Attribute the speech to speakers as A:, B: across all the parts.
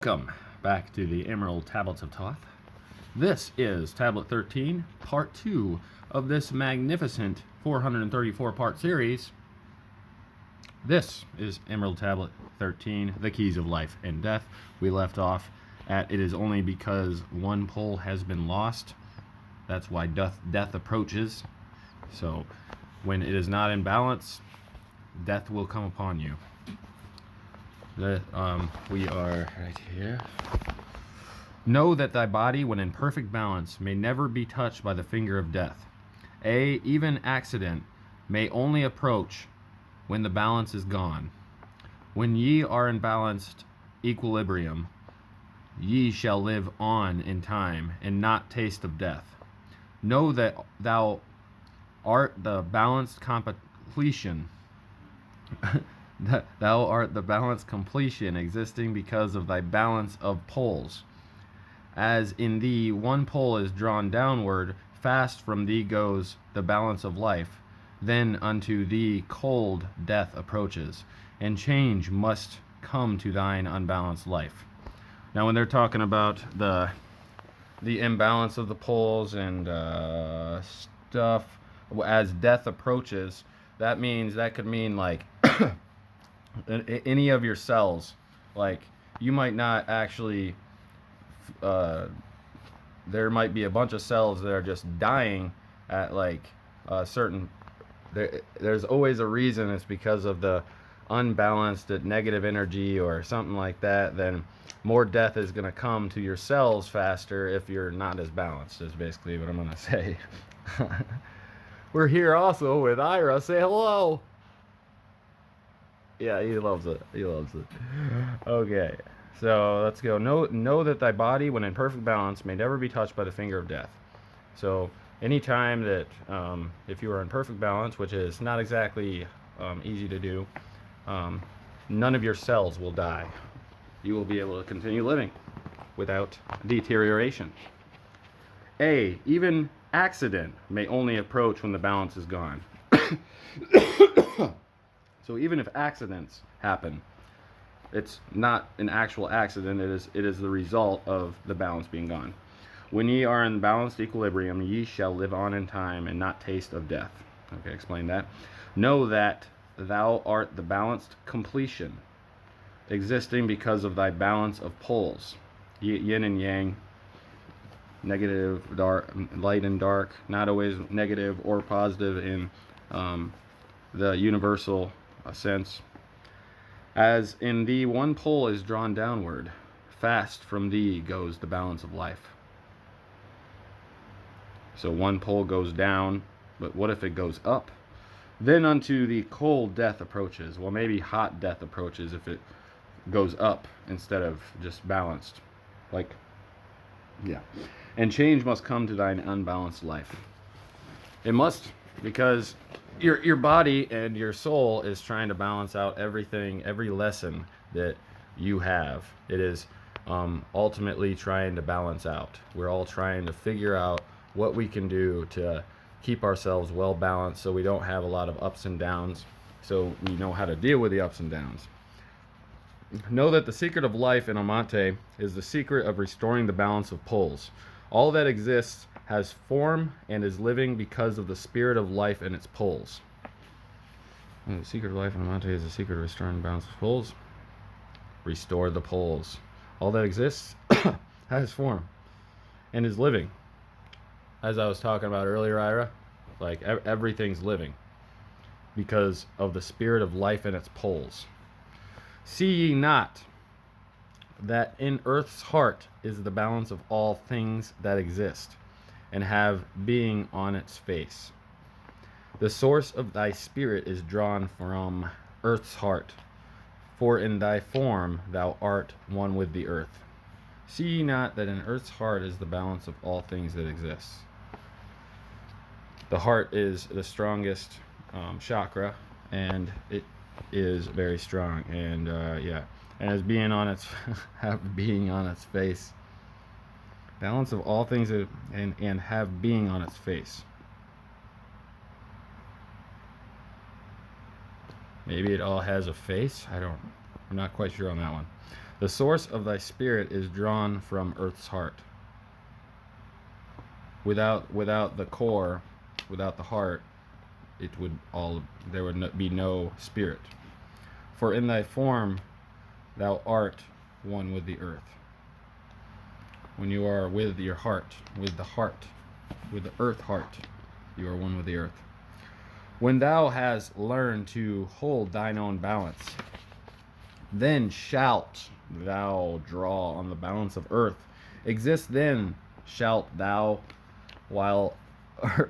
A: Welcome back to the Emerald Tablets of Thoth. This is Tablet 13, Part 2 of this magnificent 434-part series. This is Emerald Tablet 13, The Keys of Life and Death. We left off at it is only because one pole has been lost. That's why death approaches. So when it is not in balance, death will come upon you. We are right here. Know that thy body, when in perfect balance, may never be touched by the finger of death. Even accident may only approach when the balance is gone. When ye are in balanced equilibrium, ye shall live on in time and not taste of death. Know that thou art the balanced completion. Thou art the balanced completion existing because of thy balance of poles. As in thee one pole is drawn downward, fast from thee goes the balance of life. Then unto thee cold death approaches, and change must come to thine unbalanced life. Now when they're talking about the imbalance of the poles and stuff, as death approaches, that could mean like any of your cells. Like you might not actually there might be a bunch of cells that are just dying at like a certain there's always a reason. It's because of the unbalanced negative energy or something like that. Then more death is going to come to your cells faster if you're not as balanced, is basically what I'm going to say. We're here also with Ira. Say hello. Yeah, he loves it. He loves it. Okay, so let's go. Know that thy body, when in perfect balance, may never be touched by the finger of death. So anytime that, if you are in perfect balance, which is not exactly easy to do, none of your cells will die. You will be able to continue living without deterioration. Even accident may only approach when the balance is gone. So even if accidents happen, it's not an actual accident. It is the result of the balance being gone. When ye are in balanced equilibrium, ye shall live on in time and not taste of death. Okay, explain that. Know that thou art the balanced completion, existing because of thy balance of poles, yin and yang, negative, dark, light and dark, not always negative or positive in the universal sense. As in thee one pole is drawn downward, fast from thee goes the balance of life. So one pole goes down, but what if it goes up? Then unto the cold death approaches. Well, maybe hot death approaches if it goes up instead of just balanced. Like, yeah. And change must come to thine unbalanced life. It must, because your body and your soul is trying to balance out everything, every lesson that you have. It is ultimately trying to balance out. We're all trying to figure out what we can do to keep ourselves well balanced so we don't have a lot of ups and downs, so we know how to deal with the ups and downs. Know that the secret of life in Amante is the secret of restoring the balance of poles. All that exists has form and is living because of the spirit of life and its poles. And the secret of life in Amante is the secret of restoring the balance of poles. Restore the poles. All that exists has form and is living. As I was talking about earlier, Ira, like everything's living because of the spirit of life and its poles. See ye not that in earth's heart is the balance of all things that exist and have being on its face. The source of thy spirit is drawn from earth's heart, for in thy form thou art one with the earth. See ye not that in earth's heart is the balance of all things that exist. The heart is the strongest chakra, and it is very strong, and yeah, and as being on its being on its face. Balance of all things and have being on its face. Maybe it all has a face. I'm not quite sure on that one. The source of thy spirit is drawn from earth's heart. Without the core, without the heart, there would be no spirit. For in thy form thou art one with the earth. When you are with your heart, with the earth heart, you are one with the earth. When thou hast learned to hold thine own balance, then shalt thou draw on the balance of earth. Exist then shalt thou, while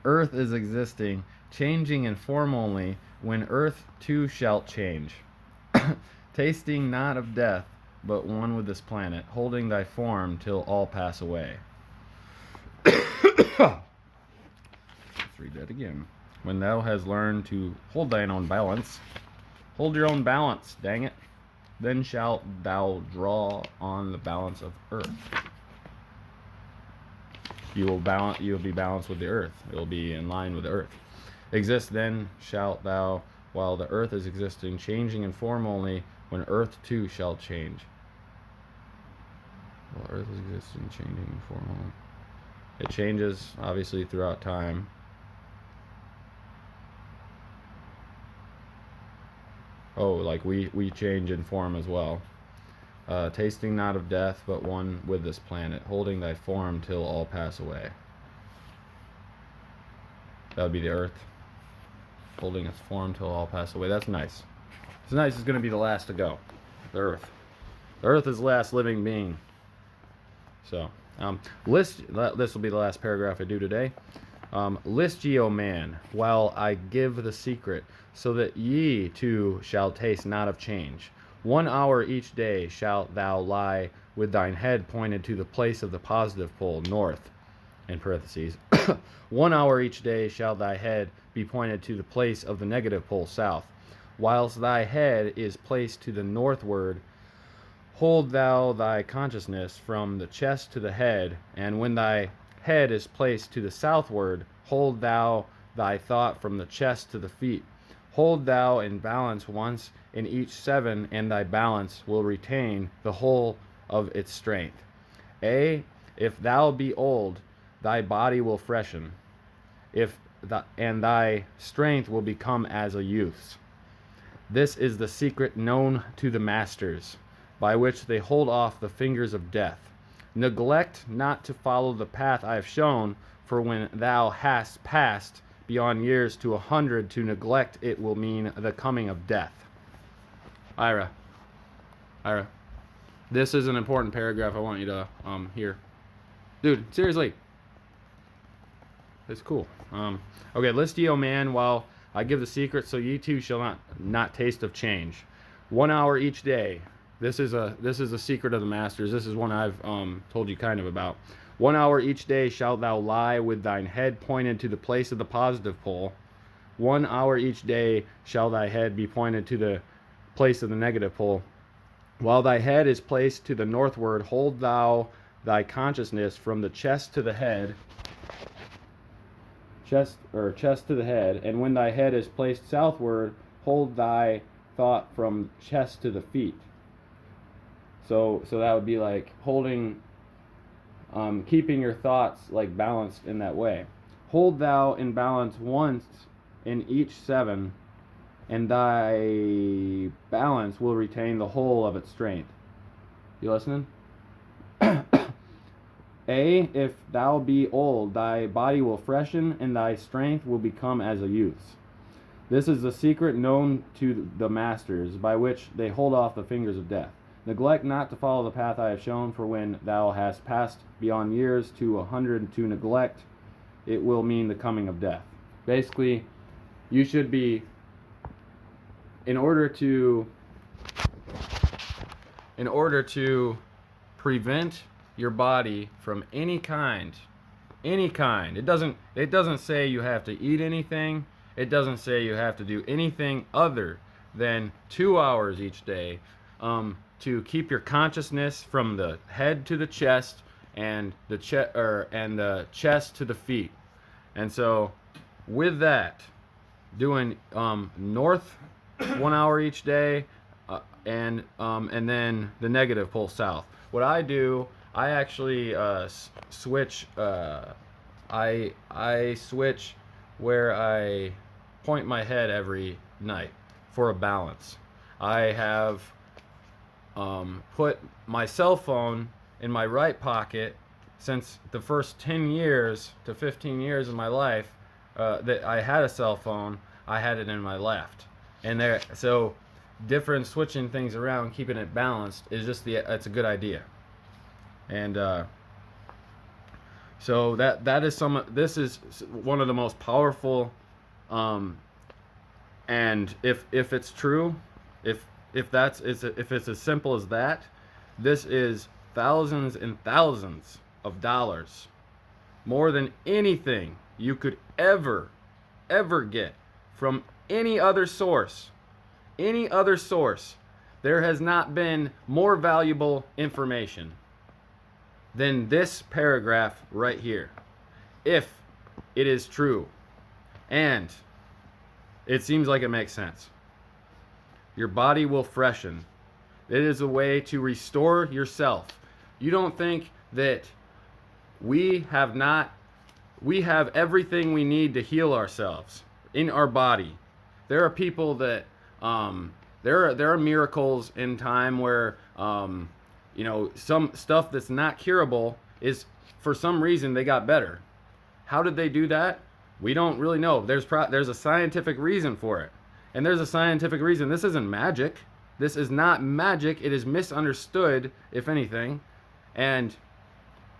A: earth is existing, changing in form only, when earth too shalt change. Tasting not of death, but one with this planet, holding thy form till all pass away. Let's read that again. When thou hast learned to hold thine own balance, hold your own balance, dang it, then shalt thou draw on the balance of earth. You will be balanced with the earth. It will be in line with the earth. Exist then shalt thou, while the earth is existing, changing in form only, when earth too shall change. While earth is existing, changing in form only. It changes, obviously, throughout time. Oh, like we change in form as well. Tasting not of death, but one with this planet, holding thy form till all pass away. That would be the earth, holding its form till all pass away. That's nice. It's nice. It's going to be the last to go. The earth. The earth is the last living being. So, this will be the last paragraph I do today. List ye, O man, while I give the secret, so that ye too shall taste not of change. 1 hour each day shalt thou lie with thine head pointed to the place of the positive pole, north, in parentheses. 1 hour each day shall thy head be pointed to the place of the negative pole, south. Whilst thy head is placed to the northward, hold thou thy consciousness from the chest to the head, and when thy head is placed to the southward, hold thou thy thought from the chest to the feet. Hold thou in balance once in each 7, and thy balance will retain the whole of its strength. If thou be old, thy body will freshen, and thy strength will become as a youth's. This is the secret known to the masters, by which they hold off the fingers of death. Neglect not to follow the path I have shown, for when thou hast passed beyond years to 100, to neglect it will mean the coming of death. Ira, this is an important paragraph I want you to hear. Dude, seriously. It's cool. Okay, list ye, O man, while I give the secret, so ye too shall not taste of change. 1 hour each day. This is a secret of the masters. This is one I've told you kind of about. 1 hour each day shalt thou lie with thine head pointed to the place of the positive pole. 1 hour each day shall thy head be pointed to the place of the negative pole. While thy head is placed to the northward, hold thou thy consciousness from the chest to the head. Chest to the head, and when thy head is placed southward, hold thy thought from chest to the feet. So that would be like holding, keeping your thoughts like balanced in that way. Hold thou in balance once in each 7, and thy balance will retain the whole of its strength. You listening? If thou be old, thy body will freshen, and thy strength will become as a youth's. This is the secret known to the masters, by which they hold off the fingers of death. Neglect not to follow the path I have shown, for when thou hast passed beyond years to 100, to neglect it will mean the coming of death. Basically, you should be, in order to prevent your body from any kind. It doesn't say you have to eat anything. It doesn't say you have to do anything other than 2 hours each day to keep your consciousness from the head to the chest and the chest to the feet. And so with that, doing north 1 hour each day, and then the negative pulls south. What I do, I actually switch. I switch where I point my head every night for a balance. I have put my cell phone in my right pocket since the first 10 years to 15 years of my life that I had a cell phone. I had it in my left, and there. So different switching things around, keeping it balanced is just it's a good idea. And so that is this is one of the most powerful, and if it's true, if it's as simple as that, this is thousands and thousands of dollars more than anything you could ever get from any other source. There has not been more valuable information than this paragraph right here, if it is true. And it seems like it makes sense. Your body will freshen. It is a way to restore yourself. You don't think that we have everything we need to heal ourselves in our body. There are people that there are miracles in time where some stuff that's not curable is, for some reason, they got better. How did they do that? We don't really know. There's a scientific reason for it. And there's a scientific reason. This isn't magic. This is not magic. It is misunderstood, if anything. And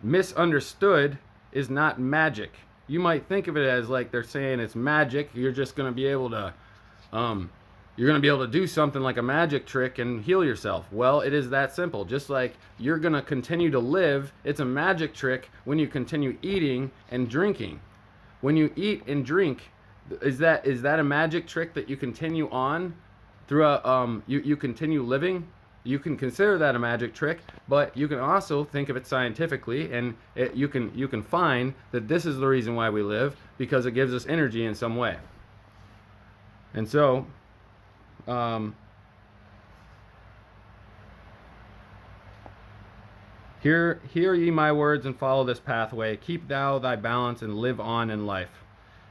A: misunderstood is not magic. You might think of it as like they're saying it's magic. You're just going to be able to do something like a magic trick and heal yourself. Well, it is that simple. Just like you're going to continue to live, it's a magic trick when you continue eating and drinking. When you eat and drink, is that a magic trick that you continue on throughout? You continue living? You can consider that a magic trick, but you can also think of it scientifically, and you can find that this is the reason why we live, because it gives us energy in some way. And so, hear ye my words and follow this pathway. Keep thou thy balance and live on in life.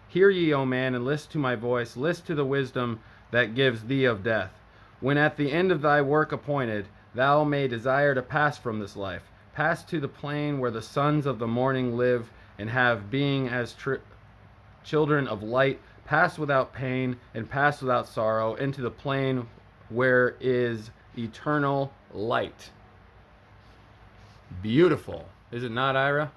A: Hear ye, O man, and list to my voice. List to the wisdom that gives thee of death. When at the end of thy work appointed, thou may desire to pass from this life, pass to the plain where the sons of the morning live and have being as children of light, pass without pain and pass without sorrow into the plain where is eternal light. Beautiful. Is it not, Ira?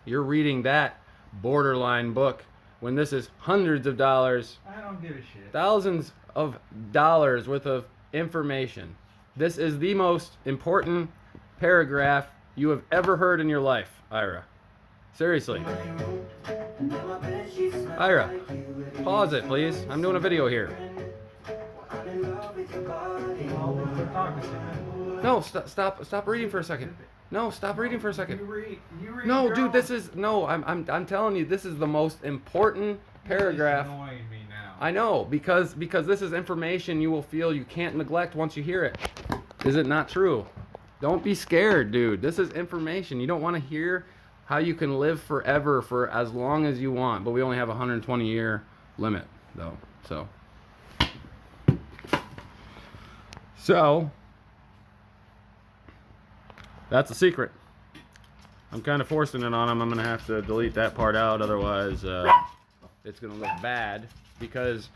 A: You're reading that borderline book when this is hundreds of dollars.
B: I don't give a shit.
A: Thousands of dollars worth of information. This is the most important paragraph you have ever heard in your life, Ira. Seriously. Ira, pause it, please. I'm doing a video here. No, stop reading for a second. No, stop reading for a second.
B: You read
A: no, dude, this is I'm telling you, this is the most important paragraph.
B: You're annoying me now.
A: I know, because this is information you will feel you can't neglect once you hear it. Is it not true? Don't be scared, dude. This is information. You don't want to hear how you can live forever for as long as you want, but we only have a 120-year limit, though. So that's the secret. I'm kind of forcing it on him. I'm going to have to delete that part out, otherwise it's going to look bad, because